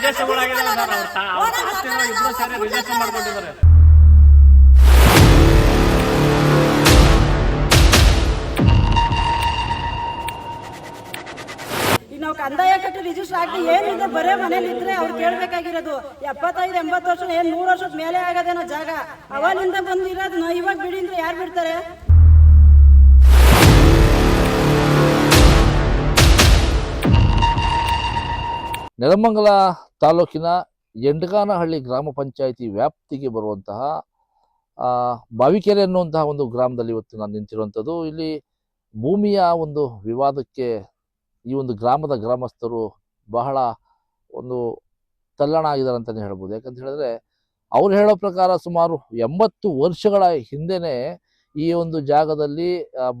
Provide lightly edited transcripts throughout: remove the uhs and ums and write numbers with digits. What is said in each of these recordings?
ರಿಜಿಸ್ಟ್ರೇಷನ್ಗಳಾಗಿದೆ sir. ಇಬ್ರು ಸೇರಿ registration ಮಾಡ್ಕೊಂಡಿದ್ದಾರೆ. ನಾವು ಕಂದಾಯ ಕಟ್ಟಿ ರಿಜಿಸ್ಟರ್ ಆಗಿ ಏನಿದೆ ಬರೇ ಮನೇಲಿ ಇದ್ರೆ ಅವ್ರು ಕೇಳ್ಬೇಕಾಗಿರೋದು 75-80 ವರ್ಷ ಏನ್ 100 ವರ್ಷದ ಮೇಲೆ ಆಗದೇನೋ ಜಾಗ ಅವನಿಂದ ಬಂದಿರೋದು. ಇವಾಗ ಬಿಡಿ ಅಂದ್ರೆ ಯಾರು ಬಿಡ್ತಾರೆ? ನೆಲಮಂಗಲ ತಾಲೂಕಿನ ಎಂಡಗಾನಹಳ್ಳಿ ಗ್ರಾಮ ಪಂಚಾಯಿತಿ ವ್ಯಾಪ್ತಿಗೆ ಬರುವಂತಹ ಬಾವಿಕೆರೆ ಅನ್ನುವಂತಹ ಒಂದು ಗ್ರಾಮದಲ್ಲಿ ಇವತ್ತು ನಾನು ನಿಂತಿರುವಂಥದ್ದು. ಇಲ್ಲಿ ಭೂಮಿಯ ಒಂದು ವಿವಾದಕ್ಕೆ ಈ ಒಂದು ಗ್ರಾಮದ ಗ್ರಾಮಸ್ಥರು ಬಹಳ ಒಂದು ತಲ್ಲಣ ಆಗಿದ್ದಾರೆ ಅಂತಲೇ ಹೇಳ್ಬೋದು. ಯಾಕಂತ ಹೇಳಿದ್ರೆ ಅವ್ರು ಹೇಳೋ ಪ್ರಕಾರ ಸುಮಾರು 80 ವರ್ಷಗಳ ಹಿಂದೆನೇ ಈ ಒಂದು ಜಾಗದಲ್ಲಿ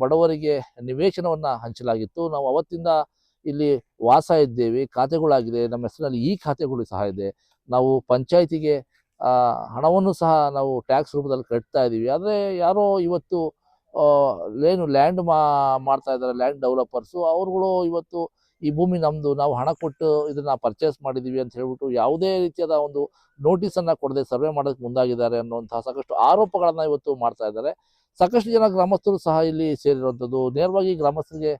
ಬಡವರಿಗೆ ನಿವೇಶನವನ್ನು ಹಂಚಲಾಗಿತ್ತು. ನಾವು ಅವತ್ತಿಂದ ಇಲ್ಲಿ ವಾಸ ಇದ್ದೇವೆ, ಖಾತೆಗಳಾಗಿದೆ, ನಮ್ಮ ಹೆಸರಿನಲ್ಲಿ ಈ ಖಾತೆಗಳು ಸಹ ಇದೆ. ನಾವು ಪಂಚಾಯಿತಿಗೆ ಹಣವನ್ನು ಸಹ ನಾವು ಟ್ಯಾಕ್ಸ್ ರೂಪದಲ್ಲಿ ಕಟ್ತಾ ಇದ್ದೀವಿ. ಆದರೆ ಯಾರೋ ಇವತ್ತು ಲ್ಯಾಂಡ್ ಮಾಡ್ತಾ ಇದ್ದಾರೆ, ಲ್ಯಾಂಡ್ ಡೆವಲಪರ್ಸು ಅವರುಗಳು ಇವತ್ತು ಈ ಭೂಮಿ ನಮ್ಮದು, ನಾವು ಹಣ ಕೊಟ್ಟು ಇದನ್ನ ಪರ್ಚೇಸ್ ಮಾಡಿದ್ದೀವಿ ಅಂತ ಹೇಳ್ಬಿಟ್ಟು ಯಾವುದೇ ರೀತಿಯಾದ ಒಂದು ನೋಟಿಸನ್ನು ಕೊಡದೆ ಸರ್ವೆ ಮಾಡೋದಕ್ಕೆ ಮುಂದಾಗಿದ್ದಾರೆ ಅನ್ನುವಂತಹ ಸಾಕಷ್ಟು ಆರೋಪಗಳನ್ನು ಇವತ್ತು ಮಾಡ್ತಾ ಇದ್ದಾರೆ. ಸಾಕಷ್ಟು ಜನ ಗ್ರಾಮಸ್ಥರು ಸಹ ಇಲ್ಲಿ ಸೇರಿರುವಂಥದ್ದು. ನೇರವಾಗಿ ಗ್ರಾಮಸ್ಥರಿಗೆ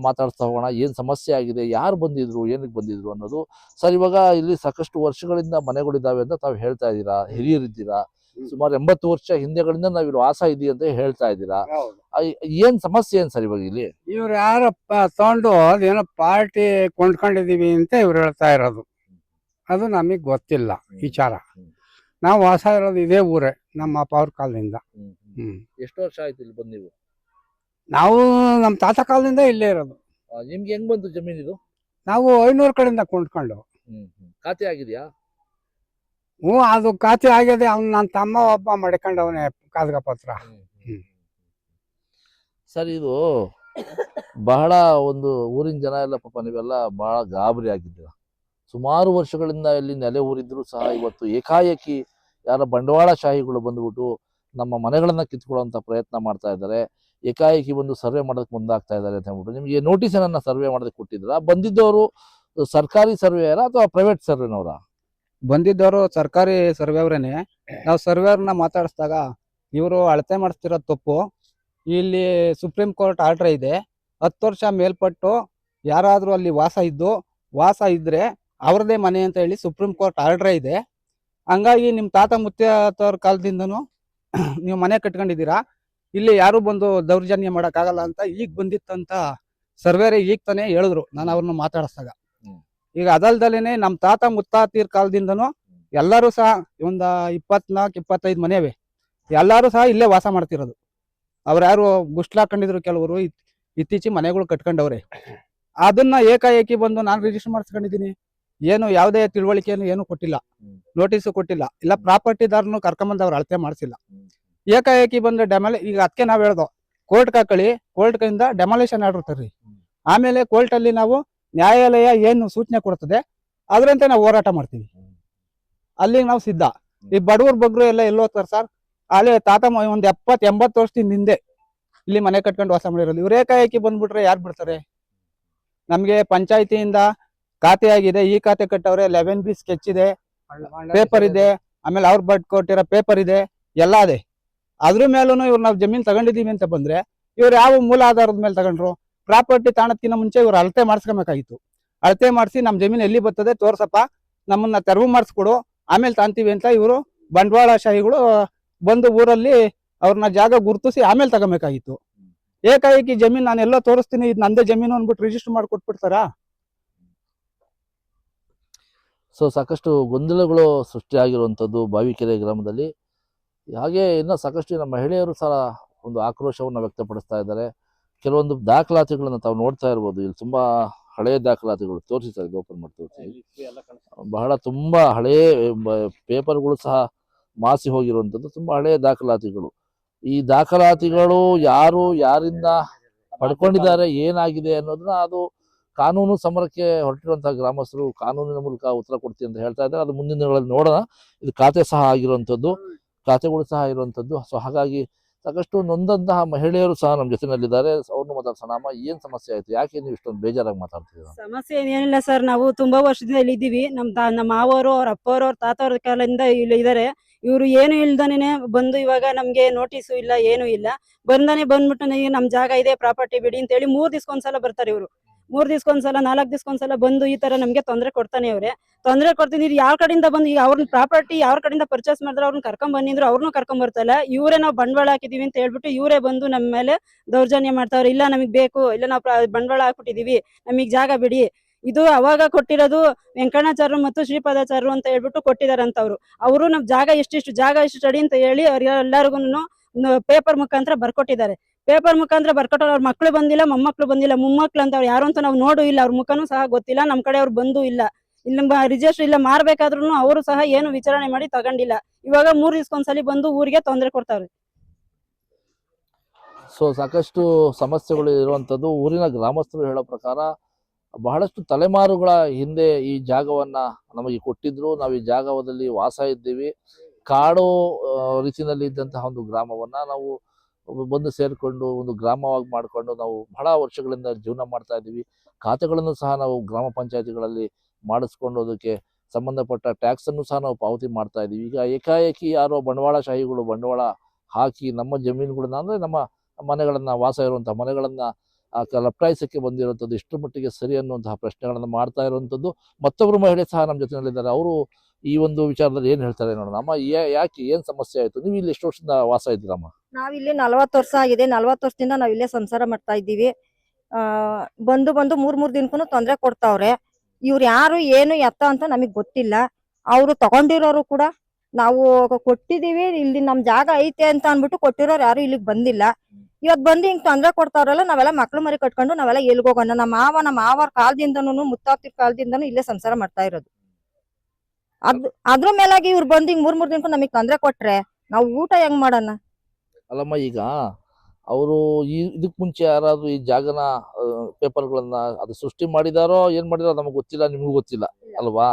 ಮಾತಾಡ್ತಾ ಹೋಗೋಣ, ಏನು ಸಮಸ್ಯೆ ಆಗಿದೆ, ಯಾರು ಬಂದಿದ್ರು, ಏನಕ್ಕೆ ಬಂದಿದ್ರು ಅನ್ನೋದು. ಸರ್, ಇವಾಗ ಇಲ್ಲಿ ಸಾಕಷ್ಟು ವರ್ಷಗಳಿಂದ ಮನೆಗಳಿದ್ದಾವೆ ಅಂತ ತಾವು ಹೇಳ್ತಾ ಇದ್ದೀರಾ, ಹಿರಿಯರಿದ್ದೀರಾ, ಸುಮಾರು 80 ವರ್ಷ ಹಿಂದೆಗಳಿಂದ ನಾವು ಇಲ್ಲಿ ವಾಸ ಇದೀವಿ ಅಂತ ಹೇಳ್ತಾ ಇದ್ದೀರಾ. ಏನ್ ಸಮಸ್ಯೆ ಏನ್ ಸರ್ ಇವಾಗ ಇಲ್ಲಿ? ಇವ್ರು ಯಾರಪ್ಪ ತಗೊಂಡು ಅದೇನೋ ಪಾರ್ಟಿ ಕೊಂಡ್ಕೊಂಡಿದೀವಿ ಅಂತ ಇವ್ರು ಹೇಳ್ತಾ ಇರೋದು, ಅದು ನಮಗ್ ಗೊತ್ತಿಲ್ಲ ವಿಚಾರ. ನಾವು ವಾಸ ಇರೋದು ಇದೇ ಊರೇ, ನಮ್ಮ ಅಪ್ಪ ಅವ್ರ ಕಾಲದಿಂದ. ಎಷ್ಟು ವರ್ಷ ಆಯ್ತು ಇಲ್ಲಿ ಬಂದು ನೀವು? ನಾವು ನಮ್ಮ ತಾತ ಕಾಲದಿಂದ ಇಲ್ಲೇ ಇರೋದು. ನಿಮ್ಗೆ ಹೆಂಗ್ ಬಂತು ಜಮೀನು ಇದು? ನಾವು 500 ಕಡೆಯಿಂದ ಕೊಂಡ್ಕೊಂಡು. ಖಾತೆ ಆಗಿದೆಯಾ? ಅದು ಖಾತೆ ಆಗಿದೆ. ನನ್ನ ತಮ್ಮ ಒಬ್ಬ ಮಡ್ಕೊಂಡವನೇ ಕಾಗದ ಪತ್ರ. ಸರ್, ಇದು ಬಹಳ ಒಂದು ಊರಿನ ಜನ ಎಲ್ಲ ಪಾಪ ನೀವೆಲ್ಲ ಬಹಳ ಗಾಬರಿ ಆಗಿದ್ದೀರ. ಸುಮಾರು ವರ್ಷಗಳಿಂದ ಇಲ್ಲಿ ನೆಲೆ ಊರಿದ್ರು ಸಹ ಇವತ್ತು ಏಕಾಏಕಿ ಯಾರ ಬಂಡವಾಳಶಾಹಿಗಳು ಬಂದ್ಬಿಟ್ಟು ನಮ್ಮ ಮನೆಗಳನ್ನ ಕಿತ್ಕೊಳ್ಳುವಂತ ಪ್ರಯತ್ನ ಮಾಡ್ತಾ ಇದ್ದಾರೆ. ಏಕಾಏಕಿ ಬಂದು ಸರ್ವೆ ಮಾಡೋದಕ್ಕೆ ಮುಂದಾಗ್ತಾ ಇದ್ದಾರೆ ಅಂತ ಹೇಳ್ಬಿಟ್ಟು ನಿಮಗೆ ನೋಟಿಸ್ ಏನನ್ನ ಸರ್ವೆ ಮಾಡೋದಕ್ಕೆ ಕೊಟ್ಟಿದ್ರ? ಬಂದಿದ್ದವರು ಸರ್ಕಾರಿ ಸರ್ವೇಯರ ಅಥವಾ ಪ್ರೈವೇಟ್ ಸರ್ವೇನವರ? ಬಂದಿದ್ದವರು ಸರ್ಕಾರಿ ಸರ್ವೇವ್ರೇನೆ. ನಾವು ಸರ್ವೇರ್ನ ಮಾತಾಡಿಸಿದಾಗ ಇವರು ಅಳತೆ ಮಾಡಿಸ್ತಿರೋದು ತಪ್ಪು, ಇಲ್ಲಿ ಸುಪ್ರೀಂ ಕೋರ್ಟ್ ಆರ್ಡರ್ ಇದೆ, 10 ವರ್ಷ ಮೇಲ್ಪಟ್ಟು ಯಾರಾದರೂ ಅಲ್ಲಿ ವಾಸ ಇದ್ರೆ ಅವ್ರದೇ ಮನೆ ಅಂತ ಹೇಳಿ ಸುಪ್ರೀಂ ಕೋರ್ಟ್ ಆರ್ಡರ್ ಇದೆ. ಹಂಗಾಗಿ ನಿಮ್ಮ ತಾತ ಮುತ್ತಾತವ್ರ ಕಾಲದಿಂದನೂ ನೀವು ಮನೆ ಕಟ್ಕೊಂಡಿದ್ದೀರಾ, ಇಲ್ಲಿ ಯಾರು ಬಂದು ದೌರ್ಜನ್ಯ ಮಾಡೋಕ್ಕಾಗಲ್ಲ ಅಂತ ಈಗ ಬಂದಿತ್ತಂತ ಸರ್ವೇರೆ ಈಗ ತಾನೇ ಹೇಳಿದ್ರು ನಾನು ಅವ್ರನ್ನ ಮಾತಾಡಿಸಿದಾಗ. ಈಗ ಅದಲ್ದಲೇನೆ ನಮ್ಮ ತಾತ ಮುತ್ತಾತಿರ ಕಾಲದಿಂದನೂ ಎಲ್ಲರೂ ಸಹ ಒಂದು 24-25 ಮನೆವೆ, ಎಲ್ಲರೂ ಸಹ ಇಲ್ಲೇ ವಾಸ ಮಾಡ್ತಿರೋದು. ಅವ್ರು ಯಾರು ಗುಸ್ಲಾಕೊಂಡಿದ್ರು, ಕೆಲವರು ಇತ್ತೀಚೆಗೆ ಮನೆಗಳು ಕಟ್ಕೊಂಡವ್ರೆ. ಅದನ್ನ ಏಕಾಏಕಿ ಬಂದು ನಾನು ರಿಜಿಸ್ಟರ್ ಮಾಡಿಸ್ಕೊಂಡಿದ್ದೀನಿ, ಏನು ಯಾವುದೇ ತಿಳುವಳಿಕೆಯನ್ನು ಏನು ಕೊಟ್ಟಿಲ್ಲ, ನೋಟಿಸು ಕೊಟ್ಟಿಲ್ಲ, ಇಲ್ಲ ಪ್ರಾಪರ್ಟಿದಾರನು ಕರ್ಕೊಂಬಂದು ಅವ್ರು ಅಳತೆ ಮಾಡಿಸಿಲ್ಲ. ಏಕಾಏಕಿ ಬಂದು ಈಗ ಅದಕ್ಕೆ ನಾವು ಹೇಳ್ದೋ ಕೋರ್ಟ್ ಹಾಕಳಿ, ಕೋರ್ಟ್ ಕೈಯಿಂದ ಡೆಮಾಲೇಷನ್ ಆರ್ಡರ್ ತರ್ರಿ, ಆಮೇಲೆ ಕೋರ್ಟ್ ಅಲ್ಲಿ ನಾವು ನ್ಯಾಯಾಲಯ ಏನು ಸೂಚನೆ ಕೊಡ್ತದೆ ಅದರಂತೆ ನಾವು ಹೋರಾಟ ಮಾಡ್ತೀವಿ. ಅಲ್ಲಿಗೆ ನಾವು ಸಿದ್ಧ. ಈ ಬಡವ್ರ ಬಗ್ರು ಎಲ್ಲ ಎಲ್ಲೋಗ್ತಾರೆ ಸರ್? ಅಲ್ಲಿ ತಾತ ಒಂದು 70-80 ವರ್ಷದಿಂದ ಹಿಂದೆ ಇಲ್ಲಿ ಮನೆ ಕಟ್ಕೊಂಡು ವಾಸ ಮಾಡಿರೋದು. ಇವ್ರು ಏಕಾಏಕಿ ಬಂದ್ಬಿಟ್ರೆ ಯಾರು ಬಿಡ್ತಾರೆ? ನಮ್ಗೆ ಪಂಚಾಯತಿಯಿಂದ ಖಾತೆ ಆಗಿದೆ, ಈ ಖಾತೆ ಕಟ್ಟವ್ರೆ, 11B ಸ್ಕೆಚ್ ಇದೆ, ಪೇಪರ್ ಇದೆ, ಆಮೇಲೆ ಅವ್ರು ಬಟ್ ಕೊಟ್ಟಿರೋ ಪೇಪರ್ ಇದೆ, ಎಲ್ಲ ಅದೇ. ಅದ್ರ ಮೇಲೂ ಇವ್ರು ನಾವು ಜಮೀನ್ ತಗೊಂಡಿದೀವಿ ಅಂತ ಬಂದ್ರೆ ಇವ್ರು ಯಾವ ಮೂಲ ಆಧಾರದ ಮೇಲೆ ತಗೊಂಡ್ರು? ಪ್ರಾಪರ್ಟಿ ತಾಣಕ್ಕಿಂತ ಮುಂಚೆ ಇವ್ರು ಅಳತೆ ಮಾಡಿಸ್ಕೊಬೇಕಾಗಿತ್ತು. ಅಳತೆ ಮಾಡಿಸಿ ನಮ್ಮ ಜಮೀನು ಎಲ್ಲಿ ಬರ್ತದೆ ತೋರ್ಸಪ್ಪ, ನಮ್ಮನ್ನ ತೆರವು ಮಾಡಿಸ್ಕೊಡು, ಆಮೇಲೆ ತಾಂತೀವಿ ಅಂತ ಇವರು ಬಂಡವಾಳಶಾಹಿಗಳು ಬಂದು ಊರಲ್ಲಿ ಅವ್ರನ್ನ ಜಾಗ ಗುರುತಿಸಿ ಆಮೇಲೆ ತಗೋಬೇಕಾಗಿತ್ತು. ಏಕಾಏಕಿ ಜಮೀನು ನಾನು ಎಲ್ಲೋ ತೋರಿಸ್ತೀನಿ ಇದು ನಂದೇ ಜಮೀನು ಅಂದ್ಬಿಟ್ಟು ರಿಜಿಸ್ಟರ್ ಮಾಡಿ ಕೊಟ್ಬಿಡ್ತಾರಾ? ಸೊ ಸಾಕಷ್ಟು ಗೊಂದಲಗಳು ಸೃಷ್ಟಿಯಾಗಿರುವಂಥದ್ದು ಬಾವಿಕೆರೆ ಗ್ರಾಮದಲ್ಲಿ. ಹಾಗೆ ಇನ್ನು ಸಾಕಷ್ಟು ನಮ್ಮ ಮಹಿಳೆಯರು ಸಹ ಒಂದು ಆಕ್ರೋಶವನ್ನು ವ್ಯಕ್ತಪಡಿಸ್ತಾ ಇದ್ದಾರೆ. ಕೆಲವೊಂದು ದಾಖಲಾತಿಗಳನ್ನು ತಾವು ನೋಡ್ತಾ ಇರ್ಬೋದು. ಇಲ್ಲಿ ತುಂಬಾ ಹಳೆಯ ದಾಖಲಾತಿಗಳು ತೋರಿಸ್ತಾರೆ, ಓಪನ್ ಮಾಡಿ ತೋರಿಸ್ತೀವಿ. ಬಹಳ ತುಂಬಾ ಹಳೆಯ ಪೇಪರ್ಗಳು ಸಹ ಮಾಸಿ ಹೋಗಿರುವಂಥದ್ದು, ತುಂಬಾ ಹಳೆಯ ದಾಖಲಾತಿಗಳು. ಈ ದಾಖಲಾತಿಗಳು ಯಾರಿಂದ ಪಡ್ಕೊಂಡಿದ್ದಾರೆ, ಏನಾಗಿದೆ ಅನ್ನೋದನ್ನ ಅದು ಕಾನೂನು ಸಮರಕ್ಕೆ ಹೊರಟಿರುವಂತಹ ಗ್ರಾಮಸ್ಥರು ಕಾನೂನಿನ ಮೂಲಕ ಉತ್ತರ ಕೊಡ್ತೀವಿ ಅಂತ ಹೇಳ್ತಾ ಇದ್ದಾರೆ. ಅದು ಮುಂದಿನ ದಿನಗಳಲ್ಲಿ ನೋಡೋಣ. ಇದು ಖಾತೆ ಸಹ ಆಗಿರುವಂಥದ್ದು, ಖಾತೆಗಳು ಸಹ ಇರುವಂಥದ್ದು. ಸೊ ಹಾಗಾಗಿ ಸಾಕಷ್ಟು ನೊಂದಂತಹ ಮಹಿಳೆಯರು ಸಹ ನಮ್ಮ ಜೊತೆನಲ್ಲಿದ್ದಾರೆ. ಅವ್ರನ್ನು ಮಾತಾಡ್ಸೋಣ. ಅಮ್ಮ, ಏನ್ ಸಮಸ್ಯೆ ಆಯ್ತು? ಯಾಕೆ ನೀವು ಇಷ್ಟೊಂದು ಬೇಜಾರಾಗಿ ಮಾತಾಡ್ತಿದ್ದೀರಾ? ಸಮಸ್ಯೆ ಏನಿಲ್ಲ ಸರ್, ನಾವು ತುಂಬಾ ವರ್ಷದಿಂದ ಇಲ್ಲಿ ಇದ್ದೀವಿ. ನಮ್ಮ ಮಾವರು, ಅವ್ರ ಅಪ್ಪವರು, ಅವ್ರ ತಾತವ್ರ ಕಾಲದಿಂದ ಇಲ್ಲಿ ಇದಾರೆ. ಇವರು ಏನು ಇಲ್ದಾನೆ ಬಂದು ಇವಾಗ ನಮ್ಗೆ ನೋಟಿಸು ಇಲ್ಲ, ಏನು ಇಲ್ಲ, ಬಂದ್ಬಿಟ್ಟು ನನಗೆ ನಮ್ ಜಾಗ ಇದೆ, ಪ್ರಾಪರ್ಟಿ ಬಿಡಿ ಅಂತ ಹೇಳಿ 3 ದಿವ್ಸಕ್ಕೊಂದ್ಸಲ ಬರ್ತಾರೆ ಇವರು. 3 ದಿವ್ಸಕ್ಕೊಂದ್ಸಲ, 4 ದಿವ್ಸಕ್ಕೊಂದ್ಸಲ ಬಂದು ಈ ತರ ನಮ್ಗೆ ತೊಂದರೆ ಕೊಡ್ತಾನೆ ಅವ್ರೆ. ತೊಂದರೆ ಕೊಡ್ತೀನಿ, ಯಾವ ಕಡೆಯಿಂದ ಬಂದು ಈಗ ಅವ್ರನ್ನ ಪ್ರಾಪರ್ಟಿ ಯಾರ ಕಡೆಯಿಂದ ಪರ್ಚೇಸ್ ಮಾಡಿದ್ರೆ ಅವ್ರನ್ನ ಕರ್ಕೊಂಡ್ ಬಂದಿದ್ರು, ಅವ್ರನ್ನೂ ಕರ್ಕೊಂಡ್ ಬರ್ತಾಯಿಲ್ಲ. ಇವರೇ ನಾವು ಬಂಡವಾಳ ಹಾಕಿದೀವಿ ಅಂತ ಹೇಳ್ಬಿಟ್ಟು ಇವರೇ ಬಂದು ನಮ್ಮ ಮೇಲೆ ದೌರ್ಜನ್ಯ ಮಾಡ್ತಾವ್ರೆ. ಇಲ್ಲ ನಮಗ್ ಬೇಕು, ಇಲ್ಲ ನಾವು ಬಂಡವಾಳ ಹಾಕ್ಬಿಟ್ಟಿದೀವಿ, ನಮಗ್ ಜಾಗ ಬಿಡಿ. ಇದು ಅವಾಗ ಕೊಟ್ಟಿರೋದು ವೆಂಕಣ್ಣಾಚಾರ್ಯರು ಮತ್ತು ಶ್ರೀಪಾದಾಚಾರ್ಯರು ಅಂತ ಹೇಳ್ಬಿಟ್ಟು ಕೊಟ್ಟಿದಾರಂತವ್ರು. ಅವರು ನಮ್ ಜಾಗ ಎಷ್ಟು ಅಡಿ ಅಂತ ಹೇಳಿ ಎಲ್ಲರಿಗೂ ಪೇಪರ್ ಮುಖಾಂತರ ಬರ್ಕೊಟ್ಟಿದ್ದಾರೆ. ಪೇಪರ್ ಮುಖಾಂತರ ಬರ್ಕೊಟ್ಟು ಅವ್ರ ಮಕ್ಳು ಬಂದಿಲ್ಲ, ಮೊಮ್ಮಕ್ಳು ಬಂದಿಲ್ಲ, ಮುಮ್ಮಕ್ಳು ಅಂತ ಅವ್ರು ಯಾರು ಅಂತ ನಾವು ನೋಡು ಇಲ್ಲ, ಅವ್ರ ಮುಖನೂ ಸಹ ಗೊತ್ತಿಲ್ಲ, ನಮ್ ಕಡೆ ಅವ್ರು ಬಂದು ಇಲ್ಲ. ಇಲ್ಲಿ ರಿಜಿಸ್ಟರ್ ಇಲ್ಲ, ಮಾರ್ಬೇಕಾದ್ರೂ ಅವರು ಸಹ ಏನು ವಿಚಾರಣೆ ಮಾಡಿ ತಗೊಂಡಿಲ್ಲ. ಇವಾಗ 3 ದಿವ್ಸಕ್ಕೊಂದ್ಸಲಿ ಬಂದು ಊರಿಗೆ ತೊಂದರೆ ಕೊಡ್ತಾವ್ರೆ. ಸೊ ಸಾಕಷ್ಟು ಸಮಸ್ಯೆಗಳು ಇರುವಂತದ್ದು. ಊರಿನ ಗ್ರಾಮಸ್ಥರು ಹೇಳೋ ಪ್ರಕಾರ ಬಹಳಷ್ಟು ತಲೆಮಾರುಗಳ ಹಿಂದೆ ಈ ಜಾಗವನ್ನ ನಮಗೆ ಕೊಟ್ಟಿದ್ರು. ನಾವು ಈ ಜಾಗದಲ್ಲಿ ವಾಸ ಇದ್ದೀವಿ. ಕಾಡು ರೀತಿಯಲ್ಲಿ ಇದ್ದಂತಹ ಒಂದು ಗ್ರಾಮವನ್ನ ನಾವು ಬಂದು ಸೇರಿಕೊಂಡು ಒಂದು ಗ್ರಾಮವಾಗಿ ಮಾಡಿಕೊಂಡು ನಾವು ಬಹಳ ವರ್ಷಗಳಿಂದ ಜೀವನ ಮಾಡ್ತಾ ಇದ್ದೀವಿ. ಖಾತೆಗಳನ್ನು ಸಹ ನಾವು ಗ್ರಾಮ ಪಂಚಾಯತಿಗಳಲ್ಲಿ ಮಾಡಿಸ್ಕೊಂಡು ಅದಕ್ಕೆ ಸಂಬಂಧಪಟ್ಟ ಟ್ಯಾಕ್ಸ್ ಅನ್ನು ಸಹ ನಾವು ಪಾವತಿ ಮಾಡ್ತಾ ಇದ್ದೀವಿ. ಈಗ ಏಕಾಏಕಿ ಯಾರೋ ಬಂಡವಾಳಶಾಹಿಗಳು ಬಂಡವಾಳ ಹಾಕಿ ನಮ್ಮ ಜಮೀನುಗಳನ್ನ, ಅಂದ್ರೆ ನಮ್ಮ ಮನೆಗಳನ್ನ, ವಾಸ ಇರುವಂತಹ ಮನೆಗಳನ್ನ ಲಪ್ಟಾಯಿಸಕ್ಕೆ ಬಂದಿರುವಂಥದ್ದು ಇಷ್ಟರ ಮಟ್ಟಿಗೆ ಸರಿ ಅನ್ನುವಂತಹ ಪ್ರಶ್ನೆಗಳನ್ನು ಮಾಡ್ತಾ ಇರುವಂಥದ್ದು. ಮತ್ತೊಬ್ಬರು ಮಹಿಳೆ ಸಹ ನಮ್ಮ ಜೊತೆನಲ್ಲಿದ್ದಾರೆ. ಅವರು ಈ ಒಂದು ವಿಚಾರದಲ್ಲಿ ಏನ್ ಹೇಳ್ತಾರೆ ನೋಡೋಣ. ಅಮ್ಮ, ಯಾಕೆ, ಏನ್ ಸಮಸ್ಯೆ ಆಯ್ತು? ನೀವು ಇಲ್ಲಿ ಎಷ್ಟು ವರ್ಷದಿಂದ ವಾಸ ಇದ್ದೀರಮ್ಮ? ನಾವಿಲ್ಲಿ 40 ವರ್ಷ ಆಗಿದೆ. 40 ವರ್ಷದಿಂದ ನಾವ್ ಇಲ್ಲೇ ಸಂಸಾರ ಮಾಡ್ತಾ ಇದ್ದೀವಿ. ಬಂದು 3 ದಿನಕ್ಕೂ ತೊಂದರೆ ಕೊಡ್ತಾವ್ರೆ. ಇವ್ರು ಯಾರು, ಏನು ಎತ್ತ ಅಂತ ನಮಗ್ ಗೊತ್ತಿಲ್ಲ. ಅವ್ರು ತಗೊಂಡಿರೋರು ಕೂಡ ನಾವು ಕೊಟ್ಟಿದೀವಿ, ಇಲ್ಲಿ ನಮ್ ಜಾಗ ಐತೆ ಅಂತ ಅನ್ಬಿಟ್ಟು ಕೊಟ್ಟಿರೋರು ಯಾರು ಇಲ್ಲಿಗೆ ಬಂದಿಲ್ಲ. ಇವತ್ ಬಂದು ಹಿಂಗ್ ತೊಂದರೆ ಕೊಡ್ತಾವ್ರಲ್ಲ, ನಾವೆಲ್ಲ ಮಕ್ಳು ಮರಿ ಕಟ್ಕೊಂಡು ನಾವೆಲ್ಲ ಎಲ್ಗೋಗೋಣ. ನಮ್ಮ ಮಾವರ ಕಾಲದಿಂದನೂ, ಮುತ್ತಾತಿರ್ ಕಾಲದಿಂದನೂ ಇಲ್ಲೇ ಸಂಸಾರ ಮಾಡ್ತಾ ಇರೋದು. ಅದ್ರ ಮೇಲಾಗಿ ಇವ್ರು ಬಂದು ಹಿಂಗ್ 3 ದಿನಕ್ಕೂ ನಮಗ್ ತೊಂದರೆ ಕೊಟ್ರೆ ನಾವು ಊಟ ಹೆಂಗ್ ಮಾಡೋಣ? ಅಲ್ಲಮ್ಮ, ಈಗ ಅವರು ಇದಕ್ ಮುಂಚೆ ಯಾರಾದ್ರೂ ಈ ಜಾಗನ ಪೇಪರ್ಗಳನ್ನ ಅದು ಸೃಷ್ಟಿ ಮಾಡಿದಾರೋ ಏನ್ ಮಾಡಿದಾರೋ ನಮಗ್ ಗೊತ್ತಿಲ್ಲ, ನಿಮ್ಗೂ ಗೊತ್ತಿಲ್ಲ ಅಲ್ವಾ?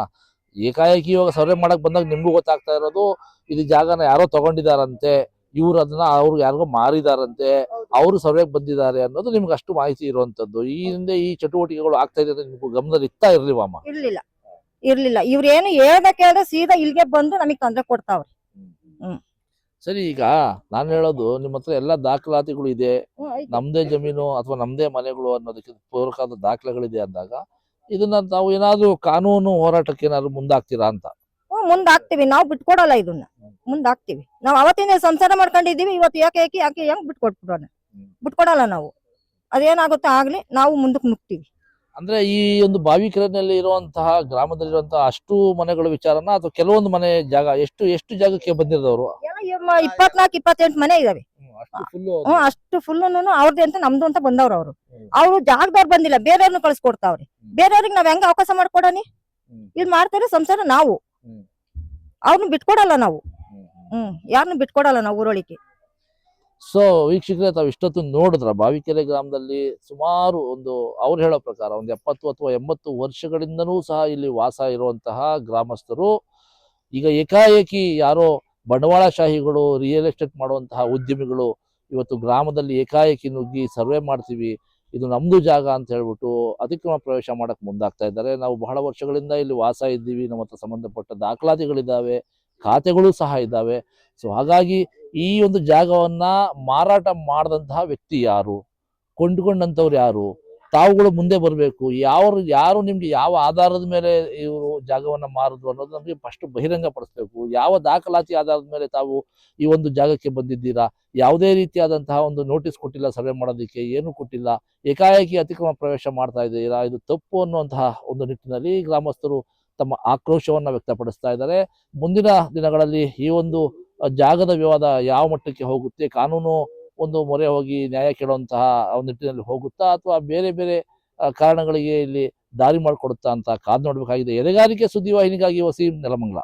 ಏಕಾಏಕಿ ಇವಾಗ ಸರ್ವೆ ಮಾಡಕ್ ಬಂದಾಗ ನಿಮ್ಗೂ ಗೊತ್ತಾಗ್ತಾ ಇರೋದು ಇದು ಜಾಗನ ಯಾರೋ ತಗೊಂಡಿದಾರಂತೆ, ಇವ್ರು ಅದನ್ನ ಅವ್ರಿಗೆ ಯಾರಿಗೋ ಮಾರಿದಾರಂತೆ, ಅವರು ಸರ್ವೆಗೆ ಬಂದಿದ್ದಾರೆ ಅನ್ನೋದು ನಿಮ್ಗೆ ಅಷ್ಟು ಮಾಹಿತಿ ಇರುವಂತದ್ದು. ಈ ಹಿಂದೆ ಈ ಚಟುವಟಿಕೆಗಳು ಆಗ್ತಾ ಇದೆ ನಿಮ್ಗೂ ಗಮನದಲ್ಲಿ ಇರ್ತಾ ಇರ್ಲಿವಮ್ಮ? ಇರ್ಲಿಲ್ಲ. ಇವ್ರೇನು ಹೇಳ್ದೆ ಸೀದಾ ಇಲ್ಲಿಗೆ ಬಂದು ನಮಗ್ ತೊಂದರೆ ಕೊಡ್ತಾವ್ರಿ. ಸರಿ, ಈಗ ನಾನು ಹೇಳೋದು, ನಿಮ್ಮ ಹತ್ರ ಎಲ್ಲಾ ದಾಖಲಾತಿಗಳು ಇದೆ, ನಮ್ದೇ ಜಮೀನು ಅಥವಾ ನಮ್ದೇ ಮನೆಗಳು ಅನ್ನೋದಕ್ಕೆ ಪೂರಕವಾದ ದಾಖಲೆಗಳಿದೆ ಅಂದಾಗ ಇದನ್ನ ತಾವು ಏನಾದ್ರು ಕಾನೂನು ಹೋರಾಟಕ್ಕೆ ಏನಾದ್ರು ಮುಂದಾಗ್ತೀರಾ ಅಂತ? ಮುಂದಾಗ್ತಿವಿ. ನಾವು ಬಿಟ್ಕೊಡಲ್ಲ, ಇದನ್ನ ಮುಂದಾಗ್ತಿವಿ. ನಾವ್ ಅವತ್ತಿನ ಸಂಸಾರ ಮಾಡ್ಕೊಂಡಿದೀವಿ. ಇವತ್ತು ಯಾಕೆ ಹೆಂಗ್ ಬಿಟ್ಕೊಟ್ಬಿಡೋಣ? ಬಿಟ್ಕೊಡಲ್ಲ ನಾವು. ಅದೇನಾಗುತ್ತೋ ಆಗ್ಲಿ, ನಾವು ಮುಂದಕ್ಕೆ ನುಗ್ತೀವಿ. ಅಂದ್ರೆ ಈ ಒಂದು ಬಾವಿಕೆರೆನಲ್ಲಿ ಇರುವಂತಹ ಗ್ರಾಮದಲ್ಲಿರುವಂತಹ ಅಷ್ಟು ಮನೆಗಳ ವಿಚಾರನ ಅಥವಾ ಕೆಲವೊಂದು ಮನೆ ಜಾಗ, ಎಷ್ಟು ಜಾಗಕ್ಕೆ ಬಂದಿರೋರು? 24-28 ಮನೆ ಇದಾವೆ. ಅಷ್ಟು ಫುಲ್ ಅವ್ರದ್ದು ಅಂತ ನಮ್ದು ಅಂತ ಬಂದವ್ರು. ಅವ್ರು ಜಾಗದವ್ರು ಬಂದಿಲ್ಲ, ಬೇರೆಯವ್ರನ್ನ ಕಳ್ಸಿಕೊಡ್ತಾವ್ರಿ. ಬೇರೆಯವ್ರಿಗೆ ನಾವ್ ಹೆಂಗ ಅವಕಾಶ ಮಾಡ್ಕೊಡನಿ? ಇದ್ ಮಾಡ್ತಾರೆ ಸಂಸಾರ ನಾವು. ಅವ್ರನ್ನ ಬಿಟ್ಕೊಡಲ್ಲ ನಾವು. ಯಾರನ್ನು ಬಿಟ್ಕೊಡಲ್ಲ ನಾವು ಊರೊಳಿಗೆ. ಸೊ ವೀಕ್ಷಕರೇ, ತಾವು ಇಷ್ಟೊತ್ತು ನೋಡಿದ್ರ ಬಾವಿಕೆರೆ ಗ್ರಾಮದಲ್ಲಿ ಸುಮಾರು ಅವ್ರು ಹೇಳೋ ಪ್ರಕಾರ 70 ಅಥವಾ 80 ವರ್ಷಗಳಿಂದನೂ ಸಹ ಇಲ್ಲಿ ವಾಸ ಇರುವಂತಹ ಗ್ರಾಮಸ್ಥರು ಈಗ ಏಕಾಏಕಿ ಯಾರೋ ಬಂಡವಾಳಶಾಹಿಗಳು, ರಿಯಲ್ ಎಸ್ಟೇಟ್ ಮಾಡುವಂತಹ ಉದ್ಯಮಿಗಳು ಇವತ್ತು ಗ್ರಾಮದಲ್ಲಿ ಏಕಾಏಕಿ ನುಗ್ಗಿ ಸರ್ವೆ ಮಾಡ್ತೀವಿ, ಇದು ನಮ್ದು ಜಾಗ ಅಂತ ಹೇಳ್ಬಿಟ್ಟು ಅತಿಕ್ರಮ ಪ್ರವೇಶ ಮಾಡಕ್ ಮುಂದಾಗ್ತಾ ಇದ್ದಾರೆ. ನಾವು ಬಹಳ ವರ್ಷಗಳಿಂದ ಇಲ್ಲಿ ವಾಸ ಇದ್ದೀವಿ, ನಮ್ಮ ಹತ್ರ ಸಂಬಂಧಪಟ್ಟ ದಾಖಲಾತಿಗಳಿದ್ದಾವೆ, ಖಾತೆಗಳು ಸಹ ಇದ್ದಾವೆ. ಸೊ ಹಾಗಾಗಿ ಈ ಒಂದು ಜಾಗವನ್ನ ಮಾರಾಟ ಮಾಡದಂತಹ ವ್ಯಕ್ತಿ ಯಾರು, ಕೊಂಡುಕೊಂಡಂತವ್ರು ಯಾರು, ತಾವುಗಳು ಮುಂದೆ ಬರಬೇಕು. ಯಾರು ನಿಮ್ಗೆ ಯಾವ ಆಧಾರದ ಮೇಲೆ ಇವರು ಜಾಗವನ್ನ ಮಾರಿದ್ರು ಅನ್ನೋದು ನಮಗೆ ಫಸ್ಟ್ ಬಹಿರಂಗ ಪಡಿಸ್ಬೇಕು. ಯಾವ ದಾಖಲಾತಿ ಆಧಾರದ ಮೇಲೆ ತಾವು ಈ ಒಂದು ಜಾಗಕ್ಕೆ ಬಂದಿದ್ದೀರಾ? ಯಾವುದೇ ರೀತಿಯಾದಂತಹ ಒಂದು ನೋಟಿಸ್ ಕೊಟ್ಟಿಲ್ಲ, ಸರ್ವೆ ಮಾಡೋದಕ್ಕೆ ಏನು ಕೊಟ್ಟಿಲ್ಲ, ಏಕಾಏಕಿ ಅತಿಕ್ರಮ ಪ್ರವೇಶ ಮಾಡ್ತಾ ಇದ್ದೀರಾ, ಇದು ತಪ್ಪು ಅನ್ನುವಂತಹ ಒಂದು ನಿಟ್ಟಿನಲ್ಲಿ ಗ್ರಾಮಸ್ಥರು ತಮ್ಮ ಆಕ್ರೋಶವನ್ನ ವ್ಯಕ್ತಪಡಿಸ್ತಾ ಇದ್ದಾರೆ. ಮುಂದಿನ ದಿನಗಳಲ್ಲಿ ಈ ಒಂದು ಜಾಗದ ವಿವಾದ ಯಾವ ಮಟ್ಟಕ್ಕೆ ಹೋಗುತ್ತೆ, ಕಾನೂನು ಒಂದು ಮೊರೆ ಹೋಗಿ ನ್ಯಾಯ ಕೇಳುವಂತಹ ನಿಟ್ಟಿನಲ್ಲಿ ಹೋಗುತ್ತಾ ಅಥವಾ ಬೇರೆ ಬೇರೆ ಕಾರಣಗಳಿಗೆ ಇಲ್ಲಿ ದಾರಿ ಮಾಡಿಕೊಡುತ್ತಾ ಅಂತ ಕಾದು ನೋಡ್ಬೇಕಾಗಿದೆ. ಎದೆಗಾರಿಕೆ ಸುದ್ದಿವಾಹಿನಿಗಾಗಿ ವಸೀಂ, ನೆಲಮಂಗಲ.